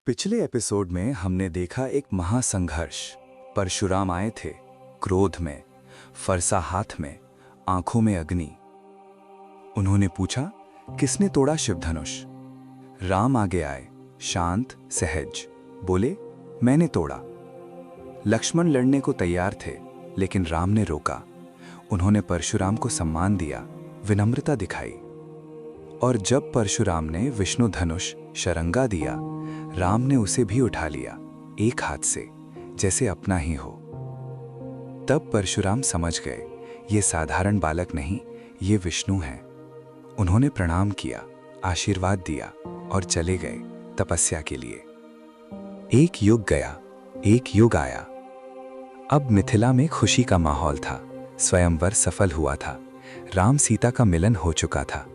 पिछले एपिसोड में हमने देखा एक महासंघर्ष। परशुराम आए थे, क्रोध में, फरसा हाथ में, आंखों में अग्नि। उन्होंने पूछा, किसने तोड़ा शिवधनुष? राम आगे आए, शांत सहज, बोले, मैंने तोड़ा। लक्ष्मण लड़ने को तैयार थे, लेकिन राम ने रोका। उन्होंने परशुराम को सम्मान दिया, विनम्रता दिखाई। और जब परशुराम ने विष्णु धनुष शरंगा दिया, राम ने उसे भी उठा लिया, एक हाथ से, जैसे अपना ही हो। तब परशुराम समझ गए, ये साधारण बालक नहीं, ये विष्णु हैं। उन्होंने प्रणाम किया, आशीर्वाद दिया और चले गए तपस्या के लिए। एक युग गया, एक युग आया। अब मिथिला में खुशी का माहौल था। स्वयंवर सफल हुआ था। राम सीता का मिलन हो चुका था।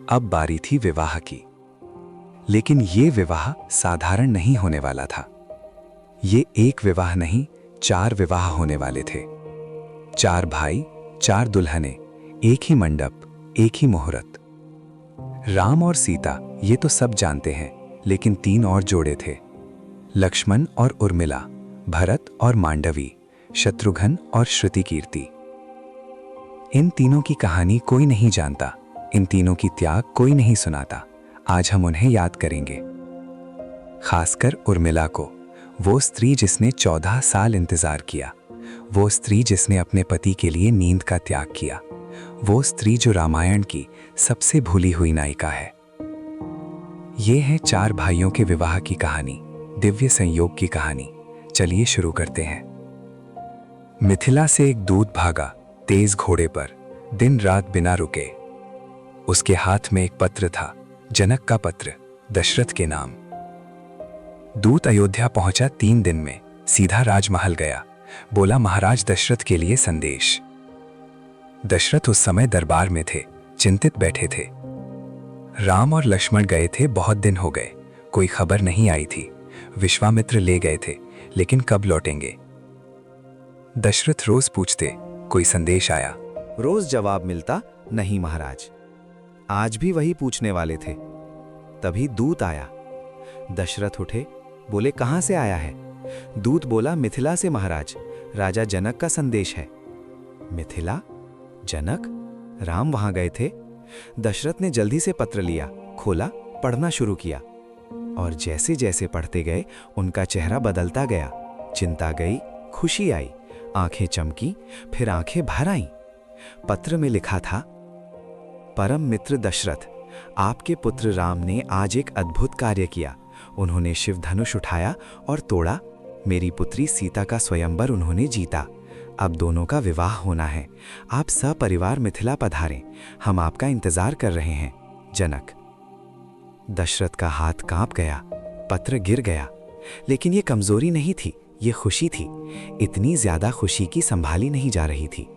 अब बारी थी विवाह की। लेकिन ये विवाह साधारण नहीं होने वाला था। ये एक विवाह नहीं, 4 विवाह होने वाले थे। 4 भाई, 4 दुल्हने, एक ही मंडप, एक ही मुहूर्त। राम और सीता ये तो सब जानते हैं, लेकिन 3 और जोड़े थे। लक्ष्मण और उर्मिला, भरत और मांडवी, शत्रुघ्न और श्रुतिकीर्ति। इन तीनों की कहानी कोई नहीं जानता, इन तीनों की त्याग कोई नहीं सुनाता। आज हम उन्हें याद करेंगे, खासकर उर्मिला को, वो स्त्री जिसने 14 साल इंतजार किया, वो स्त्री जिसने अपने पति के लिए नींद का त्याग किया, वो स्त्री जो रामायण की सबसे भूली हुई नायिका है। ये है 4 भाइयों के विवाह की कहानी, दिव्य संयोग की कहानी। चलिए शुरू करते हैं। मिथिला से एक दूत भागा तेज घोड़े पर, दिन रात बिना रुके। उसके हाथ में एक पत्र था, जनक का पत्र, दशरथ के नाम। दूत अयोध्या पहुंचा 3 दिन में, सीधा राजमहल गया, बोला, महाराज दशरथ के लिए संदेश। दशरथ उस समय दरबार में थे, चिंतित बैठे थे। राम और लक्ष्मण गए थे, बहुत दिन हो गए, कोई खबर नहीं आई थी। विश्वामित्र ले गए थे, लेकिन कब लौटेंगे? दशरथ रोज पूछते, कोई संदेश आया? रोज जवाब मिलता, नहीं महाराज। आज भी वही पूछने वाले थे। तभी दूत आया। दशरथ उठे, बोले, कहां से आया है? दूत बोला, मिथिला से महाराज, राजा जनक का संदेश है। मिथिला? जनक? राम वहां गए थे? दशरथ ने जल्दी से पत्र लिया, खोला, पढ़ना शुरू किया। और जैसे जैसे पढ़ते गए, उनका चेहरा बदलता गया। चिंता गई, खुशी आई, आंखें चमकी, फिर आंखें भर आईं। पत्र में लिखा था, परम मित्र दशरथ, आपके पुत्र राम ने आज एक अद्भुत कार्य किया। उन्होंने शिव धनुष उठाया और तोड़ा। मेरी पुत्री सीता का स्वयंवर उन्होंने जीता। अब दोनों का विवाह होना है। आप सपरिवार मिथिला पधारें, हम आपका इंतजार कर रहे हैं। जनक। दशरथ का हाथ कांप गया, पत्र गिर गया। लेकिन ये कमजोरी नहीं थी, ये खुशी थी। इतनी ज्यादा खुशी की संभाली नहीं जा रही थी।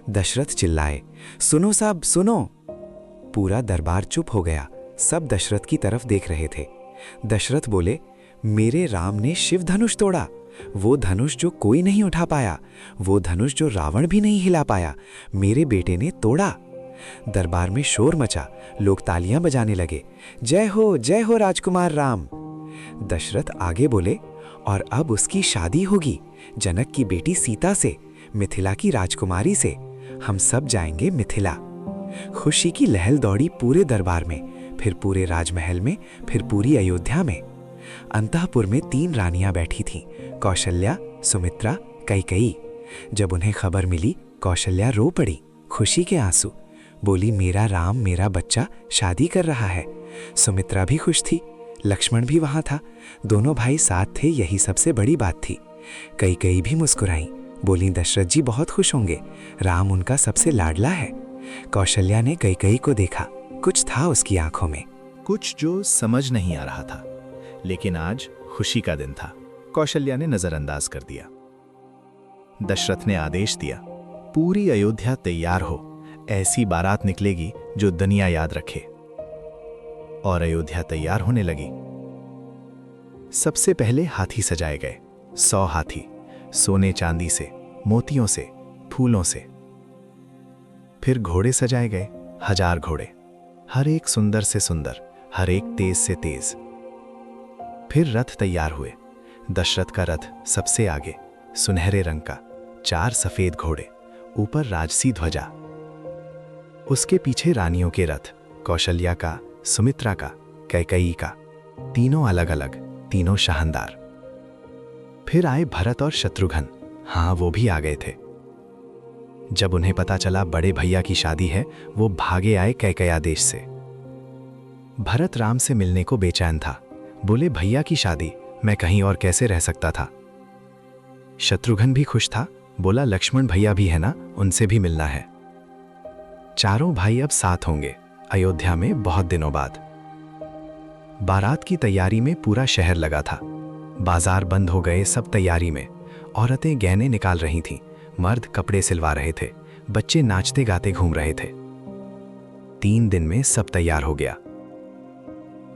दशरथ चिल्लाए, सुनो साहब, सुनो। पूरा दरबार चुप हो गया, सब दशरथ की तरफ देख रहे थे। दशरथ बोले, मेरे राम ने शिव धनुष तोड़ा, वो धनुष जो कोई नहीं उठा पाया, वो धनुष जो रावण भी नहीं हिला पाया, मेरे बेटे ने तोड़ा। दरबार में शोर मचा, लोग तालियां बजाने लगे, जय हो राजकुमार राम। दशरथ आगे बोले, और अब उसकी शादी होगी जनक की बेटी सीता से, मिथिला की राजकुमारी से। हम सब जाएंगे मिथिला। खुशी की लहल दौड़ी पूरे दरबार में, फिर पूरे राजमहल में, फिर पूरी अयोध्या में। अंतःपुर में 3 रानियां बैठी थीं, कौशल्या, सुमित्रा, कैकेयी। जब उन्हें खबर मिली, कौशल्या रो पड़ी, खुशी के आंसू। बोली, मेरा राम, मेरा बच्चा शादी कर रहा है। सुमित्रा भी खुश थी, लक्ष्मण भी वहां था, दोनों भाई साथ थे, यही सबसे बड़ी बात थी। कैकेयी भी मुस्कुराई, बोली, दशरथ जी बहुत खुश होंगे, राम उनका सबसे लाडला है। कौशल्या ने कैकेयी को देखा, कुछ था उसकी आंखों में, कुछ जो समझ नहीं आ रहा था। लेकिन आज खुशी का दिन था, कौशल्या ने नजरअंदाज कर दिया। दशरथ ने आदेश दिया, पूरी अयोध्या तैयार हो, ऐसी बारात निकलेगी जो दुनिया याद रखे। और अयोध्या तैयार होने लगी। सबसे पहले हाथी सजाए गए, 100 हाथी, सोने चांदी से, मोतियों से, फूलों से। फिर घोड़े सजाए गए, 1000 घोड़े, हर एक सुंदर से सुंदर, हर एक तेज से तेज। फिर रथ तैयार हुए। दशरथ का रथ सबसे आगे, सुनहरे रंग का, 4 सफेद घोड़े, ऊपर राजसी ध्वजा। उसके पीछे रानियों के रथ, कौशल्या का, सुमित्रा का, कैकेयी का, तीनों अलग अलग, तीनों शानदार। फिर आए भरत और शत्रुघ्न, हाँ वो भी आ गए थे। जब उन्हें पता चला बड़े भैया की शादी है, वो भागे आए कैकेया देश से। भरत राम से मिलने को बेचैन था, बोले भैया की शादी, मैं कहीं और कैसे रह सकता था। शत्रुघ्न भी खुश था, बोला लक्ष्मण भैया भी है ना, उनसे भी मिलना है। चारों भाई अब साथ होंगे अयोध्या में बहुत दिनों बाद। बारात की तैयारी में पूरा शहर लगा था। बाजार बंद हो गए सब तैयारी में। औरतें गहने निकाल रही थीं, मर्द कपड़े सिलवा रहे थे, बच्चे नाचते गाते घूम रहे थे। 3 दिन में सब तैयार हो गया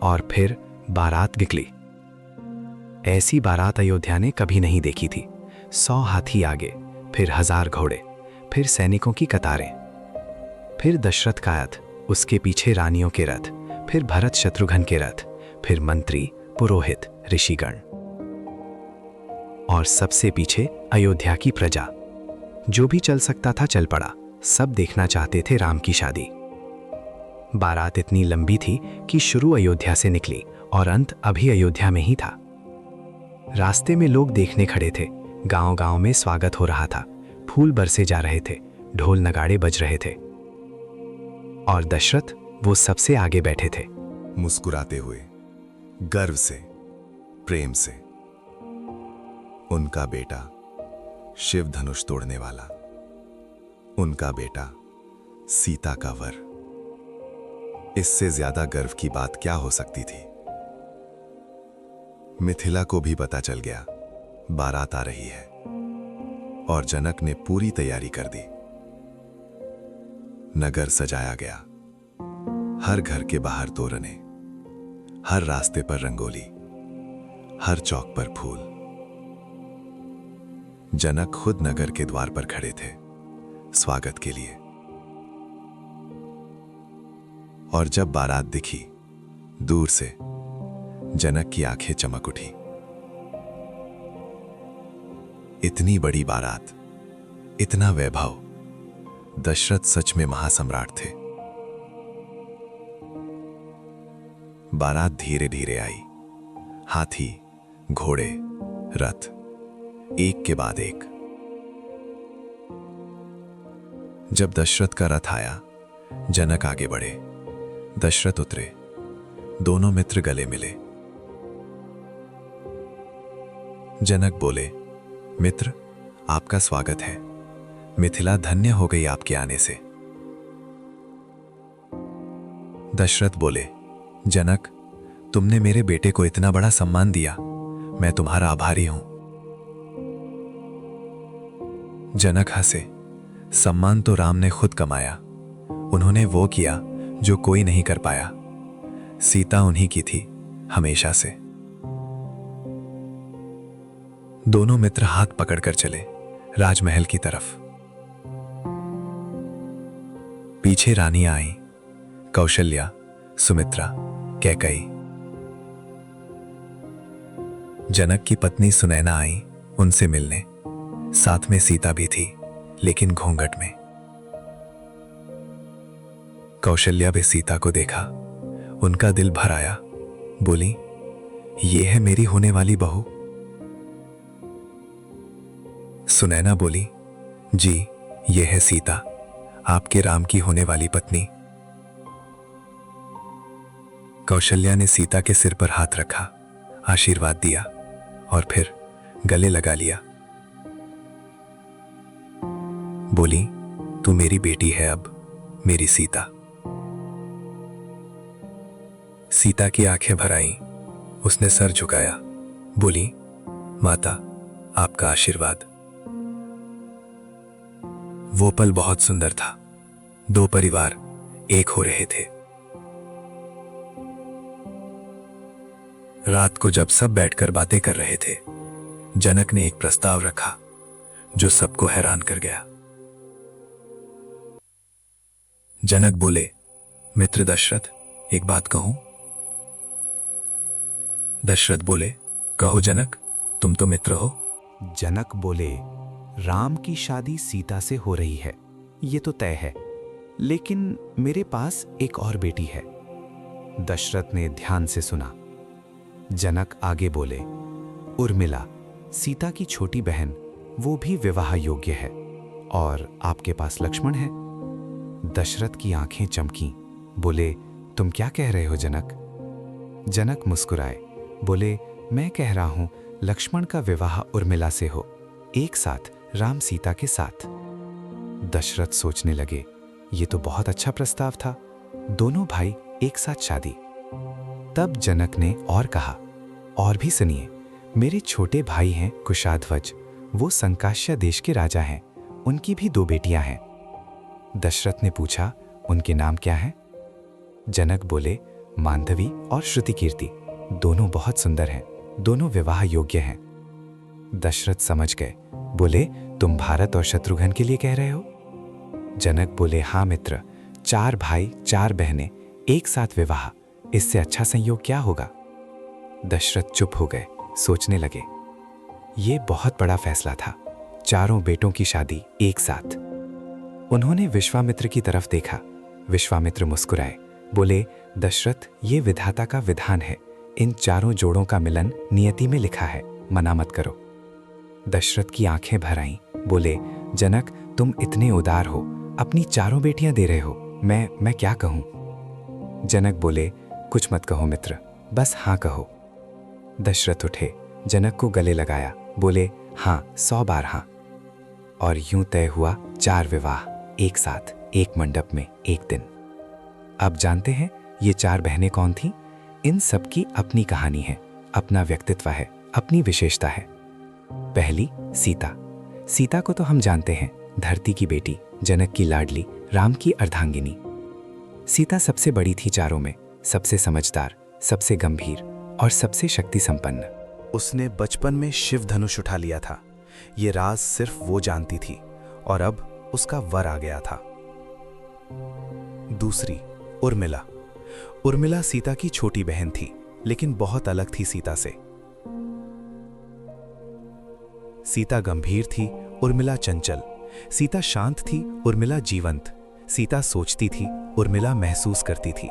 और फिर बारात निकली। ऐसी बारात अयोध्या ने कभी नहीं देखी थी। 100 हाथी आगे, फिर 1000 घोड़े, फिर सैनिकों की कतारें, फिर दशरथ का रथ, उसके पीछे रानियों के रथ, फिर भरत शत्रुघ्न के रथ, फिर मंत्री, पुरोहित, ऋषिगण, और सबसे पीछे अयोध्या की प्रजा। जो भी चल सकता था चल पड़ा। सब देखना चाहते थे राम की शादी। बारात इतनी लंबी थी कि शुरू अयोध्या से निकली और अंत अभी अयोध्या में ही था। रास्ते में लोग देखने खड़े थे। गांव-गांव में स्वागत हो रहा था, फूल बरसे जा रहे थे, ढोल नगाड़े बज रहे थे। और दशरथ वो सबसे आगे बैठे थे, मुस्कुराते हुए, गर्व से, प्रेम से। उनका बेटा शिव धनुष तोड़ने वाला, उनका बेटा सीता का वर। इससे ज्यादा गर्व की बात क्या हो सकती थी। मिथिला को भी पता चल गया बारात आ रही है और जनक ने पूरी तैयारी कर दी। नगर सजाया गया, हर घर के बाहर तोरने, हर रास्ते पर रंगोली, हर चौक पर फूल। जनक खुद नगर के द्वार पर खड़े थे स्वागत के लिए। और जब बारात दिखी दूर से, जनक की आंखें चमक उठी। इतनी बड़ी बारात, इतना वैभव। दशरथ सच में महासम्राट थे। बारात धीरे धीरे आई। हाथी, घोड़े, रथ, एक के बाद एक। जब दशरथ का रथ आया, जनक आगे बढ़े, दशरथ उतरे, दोनों मित्र गले मिले। जनक बोले, मित्र, आपका स्वागत है। मिथिला धन्य हो गई आपके आने से। दशरथ बोले, जनक, तुमने मेरे बेटे को इतना बड़ा सम्मान दिया, मैं तुम्हारा आभारी हूं। जनक हंसे, सम्मान तो राम ने खुद कमाया। उन्होंने वो किया जो कोई नहीं कर पाया। सीता उन्हीं की थी हमेशा से। दोनों मित्र हाथ पकड़कर चले राजमहल की तरफ। पीछे रानियां आईं, कौशल्या, सुमित्रा, कैकेयी। जनक की पत्नी सुनैना आई उनसे मिलने। साथ में सीता भी थी, लेकिन घूंघट में। कौशल्या भी सीता को देखा, उनका दिल भर आया। बोली, ये है मेरी होने वाली बहू। सुनैना बोली, जी, ये है सीता, आपके राम की होने वाली पत्नी। कौशल्या ने सीता के सिर पर हाथ रखा, आशीर्वाद दिया और फिर गले लगा लिया। बोली, तू मेरी बेटी है अब, मेरी सीता। सीता की आंखें भर आईं, उसने सर झुकाया, बोली, माता, आपका आशीर्वाद। वो पल बहुत सुंदर था। 2 परिवार एक हो रहे थे। रात को जब सब बैठकर बातें कर रहे थे, जनक ने एक प्रस्ताव रखा जो सबको हैरान कर गया। जनक बोले, मित्र दशरथ, एक बात कहूं? दशरथ बोले, कहो जनक, तुम तो मित्र हो। जनक बोले, राम की शादी सीता से हो रही है, ये तो तय है, लेकिन मेरे पास एक और बेटी है। दशरथ ने ध्यान से सुना। जनक आगे बोले, उर्मिला, सीता की छोटी बहन, वो भी विवाह योग्य है, और आपके पास लक्ष्मण है। दशरथ की आंखें चमकीं, बोले, तुम क्या कह रहे हो जनक? जनक मुस्कुराए, बोले, मैं कह रहा हूं लक्ष्मण का विवाह उर्मिला से हो, एक साथ राम सीता के साथ। दशरथ सोचने लगे, ये तो बहुत अच्छा प्रस्ताव था, दोनों भाई एक साथ शादी। तब जनक ने और कहा, और भी सुनिए, मेरे छोटे भाई हैं कुशाध्वज, वो संकाश्य देश के राजा हैं, उनकी भी 2 बेटियां हैं। दशरथ ने पूछा, उनके नाम क्या हैं? जनक बोले, मांधवी और श्रुतिकीर्ति, दोनों बहुत सुंदर हैं, दोनों विवाह योग्य हैं। दशरथ समझ गए, बोले, तुम भारत और शत्रुघ्न के लिए कह रहे हो? जनक बोले, हाँ मित्र, 4 भाई 4 बहनें, एक साथ विवाह, इससे अच्छा संयोग क्या होगा? दशरथ चुप हो गए, सोचने लगे। ये बहुत बड़ा फैसला था, चारों बेटों की शादी एक साथ। उन्होंने विश्वामित्र की तरफ देखा। विश्वामित्र मुस्कुराए, बोले, दशरथ, ये विधाता का विधान है, इन चारों जोड़ों का मिलन नियति में लिखा है, मना मत करो। दशरथ की आंखें भर आईं, बोले, जनक, तुम इतने उदार हो, अपनी 4 बेटियां दे रहे हो, मैं क्या कहूं? जनक बोले, कुछ मत कहो मित्र, बस हाँ कहो। दशरथ उठे, जनक को गले लगाया, बोले, हाँ 100 बार हाँ। और यूं तय हुआ 4 विवाह, एक साथ, एक मंडप में, एक दिन। अब जानते हैं ये 4 बहनें कौन थीं? इन सब की अपनी कहानी है, अपना व्यक्तित्व है, अपनी विशेषता है। पहली, सीता। सीता को तो हम जानते हैं, धरती की बेटी, जनक की लाडली, राम की अर्धांगिनी। सीता सबसे बड़ी थी चारों में, सबसे समझदार, सबसे गंभीर और सबसे शक्ति संपन्न। उसने बचपन में शिव धनुष उठा लिया था, ये राज सिर्फ वो जानती थी, और अब उसका वर आ गया था। दूसरी, उर्मिला। उर्मिला सीता की छोटी बहन थी, लेकिन बहुत अलग थी सीता से। सीता गंभीर थी, उर्मिला चंचल। सीता शांत थी, उर्मिला जीवंत। सीता सोचती थी, उर्मिला महसूस करती थी।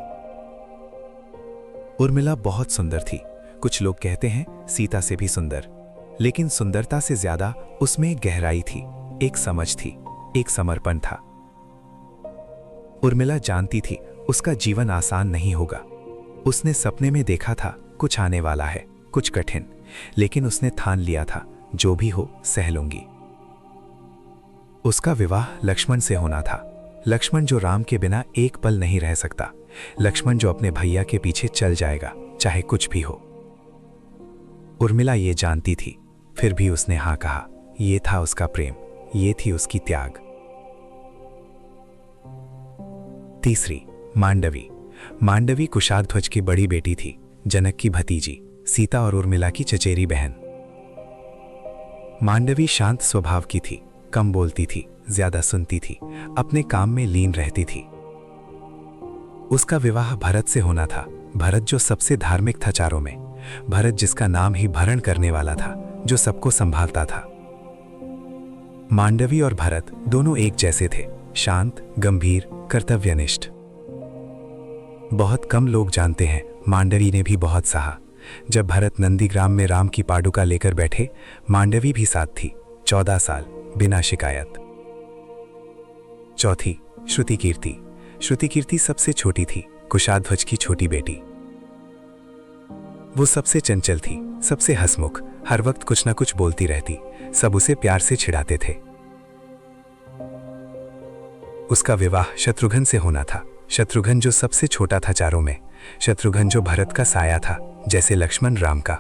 उर्मिला बहुत सुंदर थी, कुछ लोग कहते हैं सीता से भी सुंदर, लेकिन सुंदरता से ज्यादा उसमें एक गहराई थी, एक समझ थी, एक समर्पण था। उर्मिला जानती थी उसका जीवन आसान नहीं होगा। उसने सपने में देखा था कुछ आने वाला है, कुछ कठिन, लेकिन उसने ठान लिया था जो भी हो सह लूंगी। उसका विवाह लक्ष्मण से होना था, लक्ष्मण जो राम के बिना एक पल नहीं रह सकता, लक्ष्मण जो अपने भैया के पीछे चल जाएगा चाहे कुछ भी हो। उर्मिला ये जानती थी, फिर भी उसने हाँ कहा। ये था उसका प्रेम, ये थी उसकी त्याग। तीसरी, मांडवी। मांडवी कुशाध्वज की बड़ी बेटी थी, जनक की भतीजी, सीता और उर्मिला की चचेरी बहन। मांडवी शांत स्वभाव की थी, कम बोलती थी, ज्यादा सुनती थी, अपने काम में लीन रहती थी। उसका विवाह भरत से होना था, भरत जो सबसे धार्मिक था चारों में, भरत जिसका नाम ही भरण करने वाला था, जो सबको संभालता था। मांडवी और भरत दोनों एक जैसे थे, शांत, गंभीर, कर्तव्यनिष्ठ। बहुत कम लोग जानते हैं मांडवी ने भी बहुत सहा। जब भरत नंदीग्राम में राम की पादुका लेकर बैठे, मांडवी भी साथ थी, 14 साल बिना शिकायत। चौथी, श्रुतिकीर्ति। श्रुतिकीर्ति सबसे छोटी थी, कुशाध्वज की छोटी बेटी। वो सबसे चंचल थी, सबसे हंसमुख, हर वक्त कुछ न कुछ बोलती रहती, सब उसे प्यार से छिड़ाते थे। उसका विवाह शत्रुघ्न से होना था, शत्रुघ्न जो सबसे छोटा था चारों में, शत्रुघ्न जो भरत का साया था, जैसे लक्ष्मण राम का।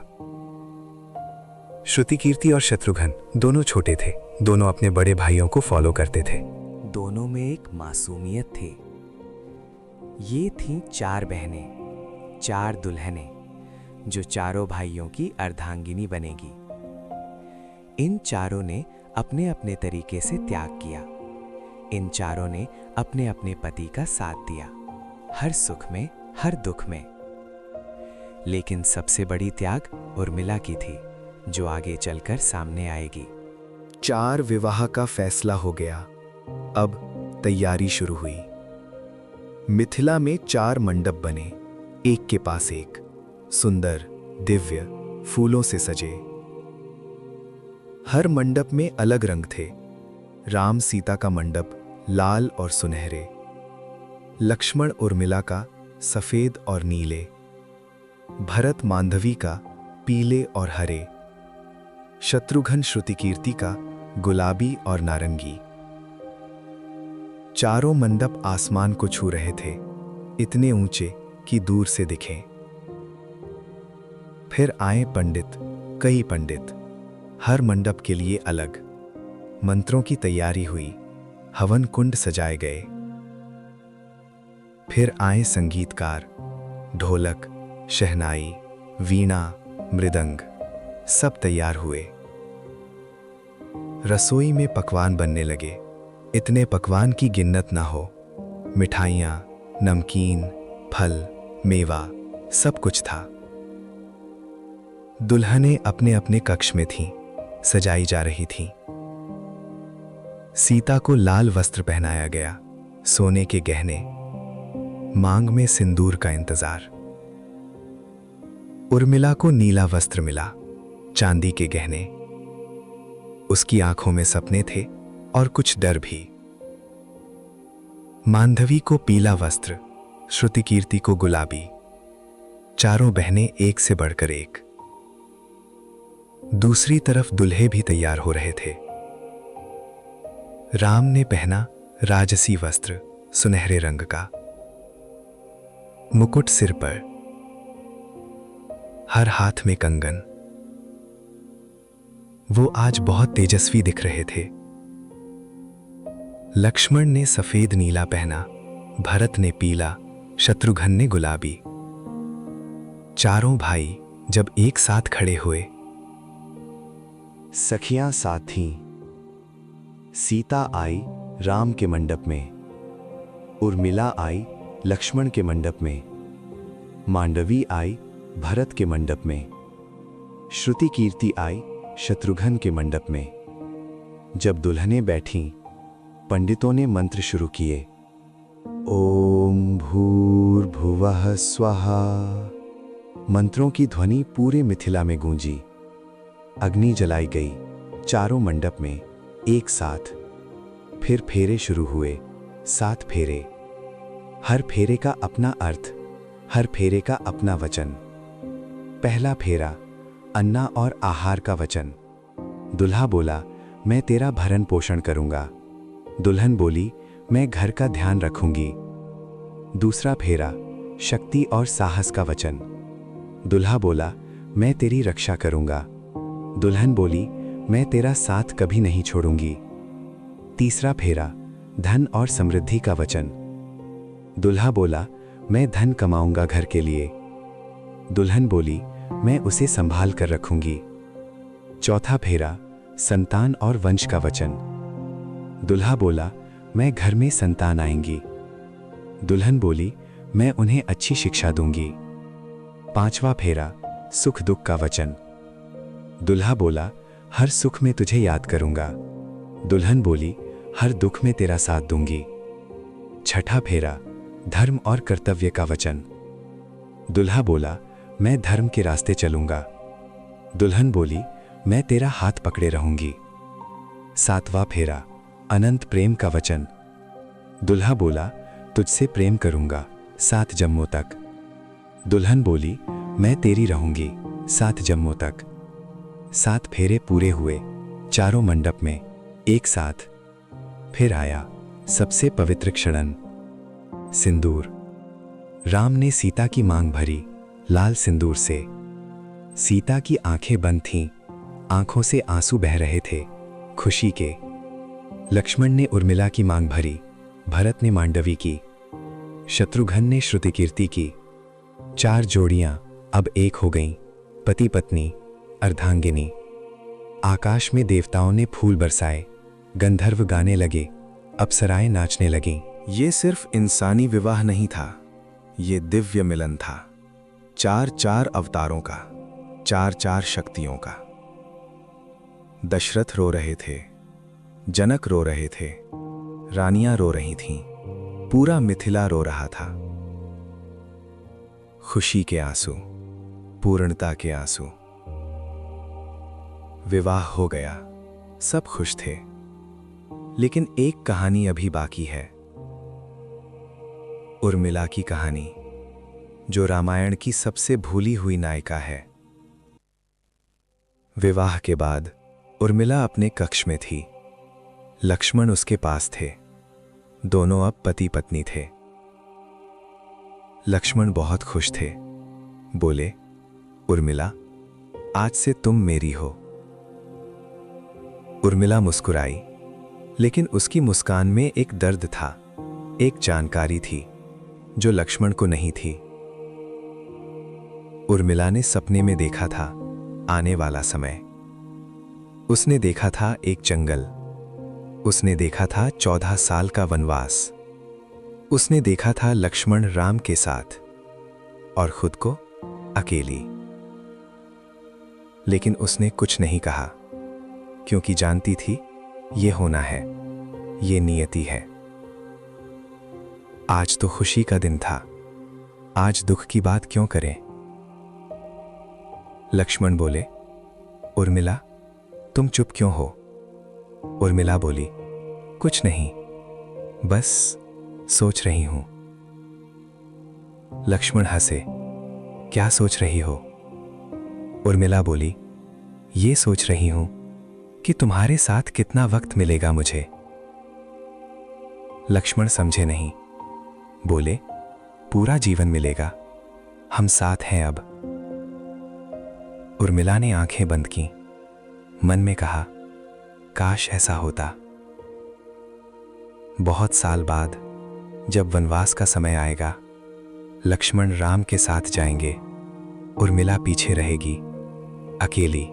श्रुतिकीर्ति और शत्रुघ्न दोनों छोटे थे, दोनों अपने बड़े भाइयों को फॉलो करते थे। दोनों में एक मासूमियत थी। ये थीं 4 बहनें, 4 दुल्हनें, जो चारों भाइयों की अर्धांगिनी बनेगी। इन चारों ने अपने अपने तरीके से त्याग किया। इन चारों ने अपने अपने पति का साथ दिया, हर सुख में, हर दुख में। लेकिन सबसे बड़ी त्याग उर्मिला की थी, जो आगे चलकर सामने आएगी। 4 विवाह का फैसला हो गया। अब तैयारी शुरू हुई। मिथिला में 4 मंडप बने, एक के पास एक, सुंदर, दिव्य, फूलों से सजे। हर मंडप में अलग रंग थे। राम सीता का मंडप लाल और सुनहरे, लक्ष्मण उर्मिला का सफेद और नीले, भरत मांधवी का पीले और हरे, शत्रुघ्न श्रुतिकीर्ति का गुलाबी और नारंगी। चारों मंडप आसमान को छू रहे थे, इतने ऊंचे कि दूर से दिखें। फिर आए पंडित, कई पंडित, हर मंडप के लिए अलग। मंत्रों की तैयारी हुई, हवन कुंड सजाए गए। फिर आए संगीतकार, ढोलक, शहनाई, वीणा, मृदंग, सब तैयार हुए। रसोई में पकवान बनने लगे, इतने पकवान की गिन्नत ना हो। मिठाइयाँ, नमकीन, फल, मेवा, सब कुछ था। दुल्हनें अपने अपने कक्ष में थीं, सजाई जा रही थीं। सीता को लाल वस्त्र पहनाया गया, सोने के गहने, मांग में सिंदूर का इंतजार। उर्मिला को नीला वस्त्र मिला, चांदी के गहने। उसकी आंखों में सपने थे और कुछ डर भी। मांधवी को पीला वस्त्र, श्रुतिकीर्ति को गुलाबी। चारों बहनें एक से बढ़कर एक। दूसरी तरफ दुल्हे भी तैयार हो रहे थे। राम ने पहना राजसी वस्त्र, सुनहरे रंग का, मुकुट सिर पर, हर हाथ में कंगन। वो आज बहुत तेजस्वी दिख रहे थे। लक्ष्मण ने सफेद नीला पहना, भरत ने पीला, शत्रुघ्न ने गुलाबी। चारों भाई जब एक साथ खड़े हुए, सखियां साथ थीं। सीता आई राम के मंडप में, उर्मिला आई लक्ष्मण के मंडप में, मांडवी आई भरत के मंडप में, श्रुतिकीर्ति आई शत्रुघ्न के मंडप में। जब दुल्हनें बैठीं, पंडितों ने मंत्र शुरू किए। ओम भूर्भुवः स्वाहा। मंत्रों की ध्वनि पूरे मिथिला में गूंजी। अग्नि जलाई गई चारों मंडप में एक साथ। फिर फेरे शुरू हुए, 7 फेरे। हर फेरे का अपना अर्थ, हर फेरे का अपना वचन। पहला फेरा, अन्ना और आहार का वचन। दुल्हा बोला, मैं तेरा भरण पोषण करूंगा। दुल्हन बोली, मैं घर का ध्यान रखूंगी। दूसरा फेरा, शक्ति और साहस का वचन। दुल्हा बोला, मैं तेरी रक्षा करूंगा। दुल्हन बोली, मैं तेरा साथ कभी नहीं छोड़ूंगी। तीसरा फेरा, धन और समृद्धि का वचन। दुल्हा बोला, मैं धन कमाऊंगा घर के लिए। दुल्हन बोली, मैं उसे संभाल कर रखूंगी। चौथा फेरा, संतान और वंश का वचन। दुल्हा बोला, मैं घर में संतान आएंगी। दुल्हन बोली, मैं उन्हें अच्छी शिक्षा दूंगी। पांचवा फेरा, सुख दुख का वचन। दुल्हा बोला, हर सुख में तुझे याद करूंगा। दुल्हन बोली, हर दुख में तेरा साथ दूंगी। छठा फेरा, धर्म और कर्तव्य का वचन। दुल्हा बोला, मैं धर्म के रास्ते चलूंगा। दुल्हन बोली, मैं तेरा हाथ पकड़े रहूंगी। सातवां फेरा, अनंत प्रेम का वचन। दुल्हा बोला, तुझसे प्रेम करूंगा 7 जन्मों तक। दुल्हन बोली, मैं तेरी रहूंगी 7 जन्मों तक। 7 फेरे पूरे हुए, चारों मंडप में एक साथ। फिर आया सबसे पवित्र क्षण, सिंदूर। राम ने सीता की मांग भरी लाल सिंदूर से। सीता की आंखें बंद थीं, आंखों से आंसू बह रहे थे खुशी के। लक्ष्मण ने उर्मिला की मांग भरी, भरत ने मांडवी की, शत्रुघ्न ने श्रुतिकीर्ति की। 4 जोड़ियां अब एक हो गईं, पति पत्नी, अर्धांगिनी। आकाश में देवताओं ने फूल बरसाए, गंधर्व गाने लगे, अप्सराएं नाचने लगीं। ये सिर्फ इंसानी विवाह नहीं था, ये दिव्य मिलन था। चार चार अवतारों का, चार चार शक्तियों का। दशरथ रो रहे थे, जनक रो रहे थे, रानियां रो रही थीं, पूरा मिथिला रो रहा था। खुशी के आंसू, पूर्णता के आंसू। विवाह हो गया, सब खुश थे, लेकिन एक कहानी अभी बाकी है। उर्मिला की कहानी, जो रामायण की सबसे भूली हुई नायिका है। विवाह के बाद उर्मिला अपने कक्ष में थी। लक्ष्मण उसके पास थे। दोनों अब पति पत्नी थे। लक्ष्मण बहुत खुश थे। बोले, उर्मिला, आज से तुम मेरी हो। उर्मिला मुस्कुराई, लेकिन उसकी मुस्कान में एक दर्द था, एक जानकारी थी जो लक्ष्मण को नहीं थी। उर्मिला ने सपने में देखा था आने वाला समय। उसने देखा था एक जंगल, उसने देखा था 14 साल का वनवास, उसने देखा था लक्ष्मण राम के साथ और खुद को अकेली। लेकिन उसने कुछ नहीं कहा, क्योंकि जानती थी ये होना है, ये नियति है। आज तो खुशी का दिन था, आज दुख की बात क्यों करें? लक्ष्मण बोले, उर्मिला, तुम चुप क्यों हो? उर्मिला बोली, कुछ नहीं, बस सोच रही हूं। लक्ष्मण हंसे, क्या सोच रही हो? उर्मिला बोली, ये सोच रही हूं कि तुम्हारे साथ कितना वक्त मिलेगा मुझे। लक्ष्मण समझे नहीं, बोले, पूरा जीवन मिलेगा, हम साथ हैं अब। उर्मिला ने आंखें बंद की, मन में कहा, काश ऐसा होता। बहुत साल बाद जब वनवास का समय आएगा, लक्ष्मण राम के साथ जाएंगे, उर्मिला पीछे रहेगी, अकेली,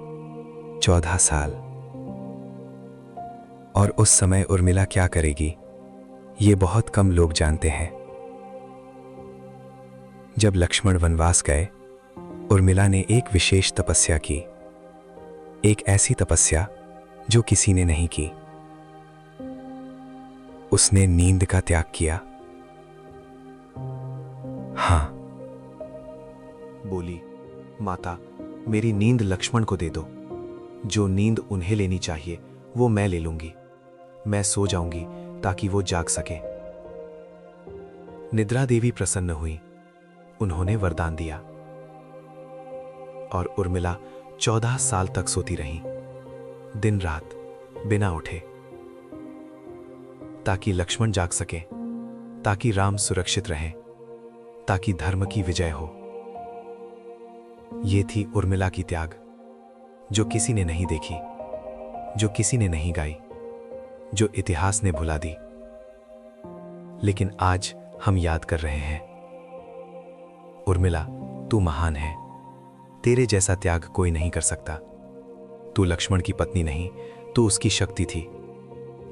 14 साल। और उस समय उर्मिला क्या करेगी, ये बहुत कम लोग जानते हैं। जब लक्ष्मण वनवास गए, उर्मिला ने एक विशेष तपस्या की, एक ऐसी तपस्या जो किसी ने नहीं की। उसने नींद का त्याग किया। हां, बोली, माता, मेरी नींद लक्ष्मण को दे दो। जो नींद उन्हें लेनी चाहिए वो मैं ले लूंगी। मैं सो जाऊंगी ताकि वो जाग सके। निद्रा देवी प्रसन्न हुई, उन्होंने वरदान दिया और उर्मिला 14 साल तक सोती रही, दिन रात बिना उठे, ताकि लक्ष्मण जाग सके, ताकि राम सुरक्षित रहे, ताकि धर्म की विजय हो। ये थी उर्मिला की त्याग, जो किसी ने नहीं देखी, जो किसी ने नहीं गाई, जो इतिहास ने भुला दी। लेकिन आज हम याद कर रहे हैं। उर्मिला, तू महान है, तेरे जैसा त्याग कोई नहीं कर सकता। तू लक्ष्मण की पत्नी नहीं, तू उसकी शक्ति थी।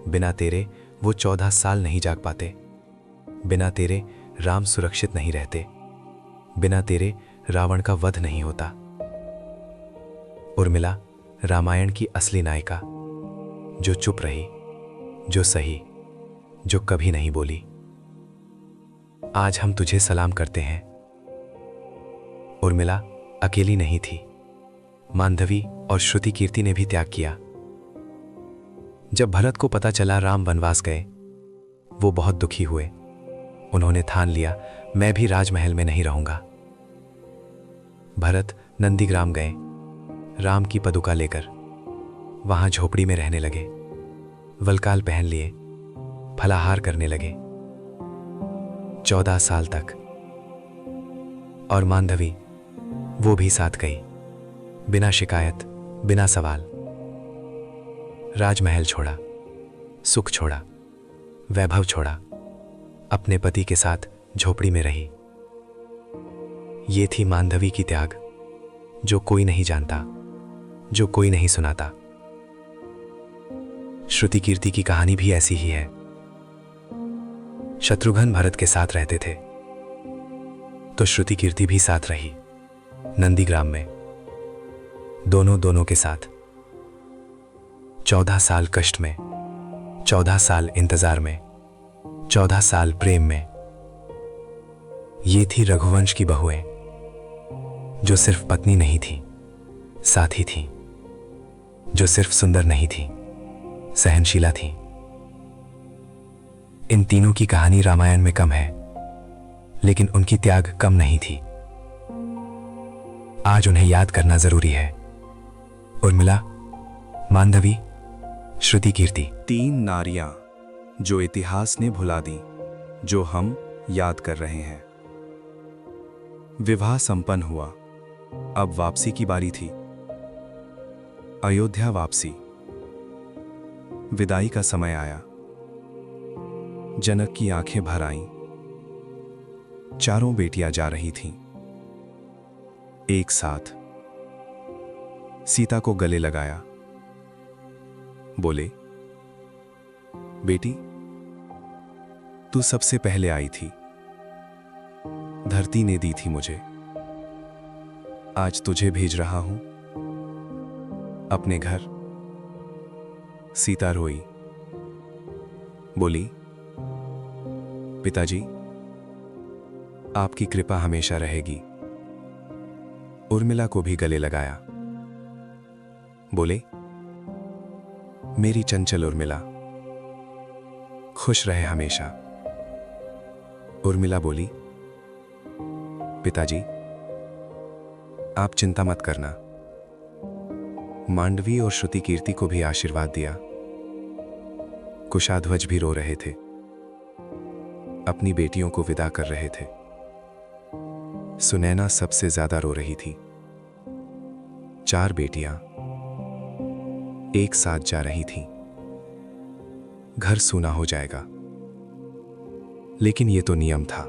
बिना तेरे वो 14 साल नहीं जाग पाते, बिना तेरे राम सुरक्षित नहीं रहते, बिना तेरे रावण का वध नहीं होता। उर्मिला रामायण की असली नायिका, जो चुप रही, जो सही, जो कभी नहीं बोली। आज हम तुझे सलाम करते हैं। उर्मिला अकेली नहीं थी, मांधवी और श्रुति कीर्ति ने भी त्याग किया। जब भरत को पता चला राम वनवास गए, वो बहुत दुखी हुए। उन्होंने ठान लिया, मैं भी राजमहल में नहीं रहूंगा। भरत नंदीग्राम गए, राम की पदुका लेकर। वहां झोपड़ी में रहने लगे, वलकाल पहन लिए, फलाहार करने लगे 14 साल तक। और मांधवी, वो भी साथ गई, बिना शिकायत, बिना सवाल। राजमहल छोड़ा, सुख छोड़ा, वैभव छोड़ा, अपने पति के साथ झोपड़ी में रही। ये थी मांधवी की त्याग, जो कोई नहीं जानता, जो कोई नहीं सुनाता। श्रुति कीर्ति की कहानी भी ऐसी ही है। शत्रुघ्न भरत के साथ रहते थे, तो श्रुति कीर्ति भी साथ रही। नंदीग्राम में, दोनों के साथ। 14 साल कष्ट में, 14 साल इंतजार में, 14 साल प्रेम में। ये थी रघुवंश की बहुएं, जो सिर्फ पत्नी नहीं थी, साथी थी। जो सिर्फ सुंदर नहीं थी, सहनशीला थी। इन तीनों की कहानी रामायण में कम है, लेकिन उनकी त्याग कम नहीं थी। आज उन्हें याद करना जरूरी है। उर्मिला, मांडवी, श्रुति कीर्ति। 3 नारियां जो इतिहास ने भुला दी, जो हम याद कर रहे हैं। विवाह संपन्न हुआ, अब वापसी की बारी थी। अयोध्या वापसी। विदाई का समय आया। जनक की आंखें भर आईं। चारों बेटियां जा रही थीं एक साथ। सीता को गले लगाया, बोले, बेटी, तू सबसे पहले आई थी। धरती ने दी थी मुझे, आज तुझे भेज रहा हूं अपने घर। सीता रोई, बोली, पिताजी, आपकी कृपा हमेशा रहेगी। उर्मिला को भी गले लगाया, बोले, मेरी चंचल उर्मिला, खुश रहे हमेशा। उर्मिला बोली, पिताजी, आप चिंता मत करना। मांडवी और श्रुति कीर्ति को भी आशीर्वाद दिया। कुशाध्वज भी रो रहे थे, अपनी बेटियों को विदा कर रहे थे। सुनैना सबसे ज्यादा रो रही थी। 4 बेटियां एक साथ जा रही थीं। घर सूना हो जाएगा, लेकिन यह तो नियम था।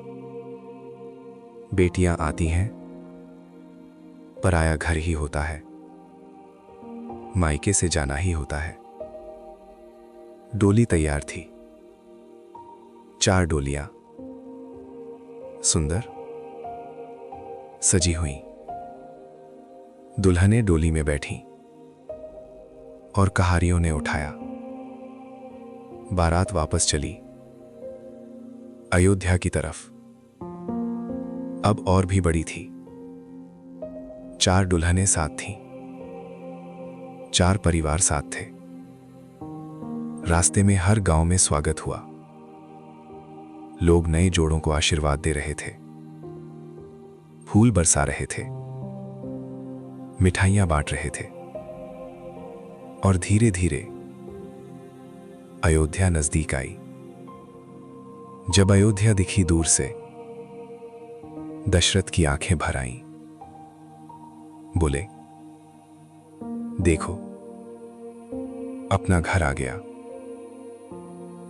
बेटियां आती हैं, पराया घर ही होता है, मायके से जाना ही होता है। डोली तैयार थी। 4 डोलियां सुंदर सजी हुई। दुल्हनें डोली में बैठी और कहारियों ने उठाया। बारात वापस चली अयोध्या की तरफ। अब और भी बड़ी थी। 4 दुल्हनें साथ थीं। 4 परिवार साथ थे। रास्ते में हर गांव में स्वागत हुआ। लोग नए जोड़ों को आशीर्वाद दे रहे थे, फूल बरसा रहे थे, मिठाइयां बांट रहे थे। और धीरे धीरे अयोध्या नजदीक आई। जब अयोध्या दिखी दूर से, दशरथ की आंखें भर आईं। बोले, देखो, अपना घर आ गया।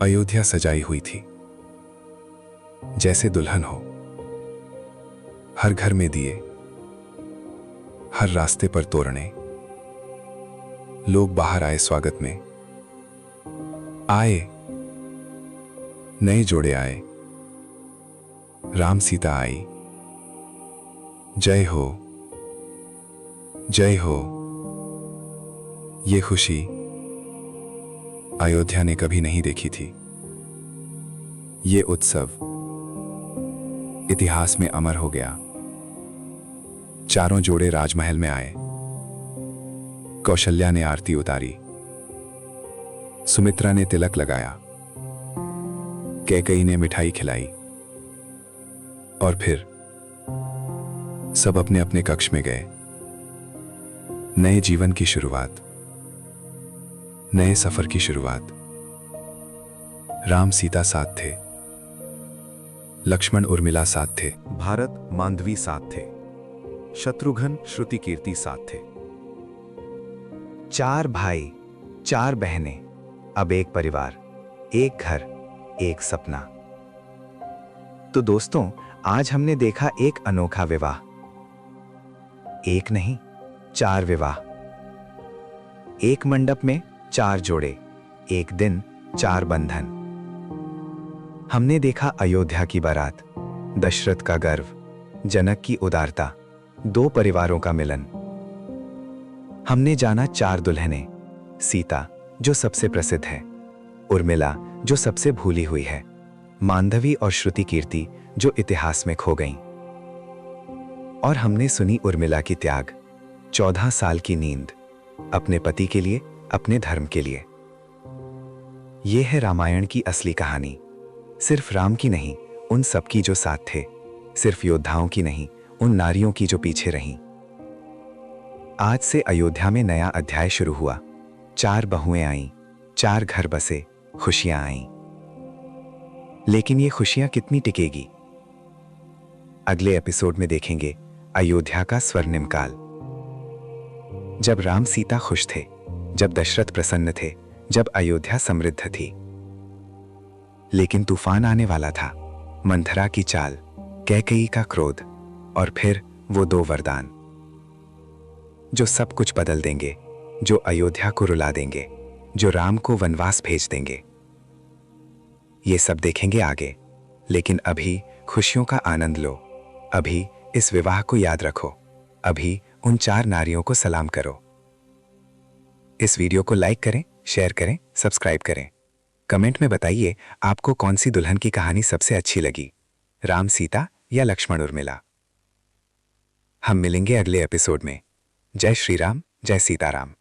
अयोध्या सजाई हुई थी, जैसे दुल्हन हो। हर घर में दिए, हर रास्ते पर तोरणे। लोग बाहर आए स्वागत में। आए, नए जोड़े आए। राम सीता आई। जय हो, जय हो। ये खुशी अयोध्या ने कभी नहीं देखी थी। ये उत्सव इतिहास में अमर हो गया। चारों जोड़े राजमहल में आए। कौशल्या ने आरती उतारी, सुमित्रा ने तिलक लगाया, कैकेयी ने मिठाई खिलाई, और फिर सब अपने अपने कक्ष में गए। नए जीवन की शुरुआत, नए सफर की शुरुआत। राम सीता साथ थे, लक्ष्मण उर्मिला साथ थे, भारत मांडवी साथ थे, शत्रुघ्न श्रुति कीर्ति साथ थे। 4 भाई, 4 बहनें, अब एक परिवार, एक घर, एक सपना। तो दोस्तों, आज हमने देखा एक अनोखा विवाह। एक नहीं, 4 विवाह। एक मंडप में 4 जोड़े, एक दिन 4 बंधन। हमने देखा अयोध्या की बारात, दशरथ का गर्व, जनक की उदारता दो परिवारों का मिलन। हमने जाना 4 दुल्हनें, सीता जो सबसे प्रसिद्ध है, उर्मिला जो सबसे भूली हुई है, मांडवी और श्रुति कीर्ति जो इतिहास में खो गईं। और हमने सुनी उर्मिला की त्याग, 14 साल की नींद, अपने पति के लिए, अपने धर्म के लिए। यह है रामायण की असली कहानी। सिर्फ राम की नहीं, उन सबकी जो साथ थे, सिर्फ योद्धाओं की नहीं, उन नारियों की जो पीछे रहीं। आज से अयोध्या में नया अध्याय शुरू हुआ। 4 बहुएं आईं, 4 घर बसे, खुशियां आईं। लेकिन ये खुशियां कितनी टिकेगी? अगले एपिसोड में देखेंगे अयोध्या का स्वर्णिम काल। जब राम सीता खुश थे, जब दशरथ प्रसन्न थे, जब अयोध्या समृद्ध थी। लेकिन तूफान आने वाला था, मंथरा की चाल, कैकेयी का क्रोध, और फिर वो 2 वरदान जो सब कुछ बदल देंगे, जो अयोध्या को रुला देंगे, जो राम को वनवास भेज देंगे। ये सब देखेंगे आगे, लेकिन अभी खुशियों का आनंद लो। अभी इस विवाह को याद रखो। अभी उन 4 नारियों को सलाम करो। इस वीडियो को लाइक करें, शेयर करें, सब्सक्राइब करें। कमेंट में बताइए आपको कौन सी दुल्हन की कहानी सबसे अच्छी लगी, राम सीता या लक्ष्मण उर्मिला। हम मिलेंगे अगले एपिसोड में। जय श्री राम, जय सीताराम।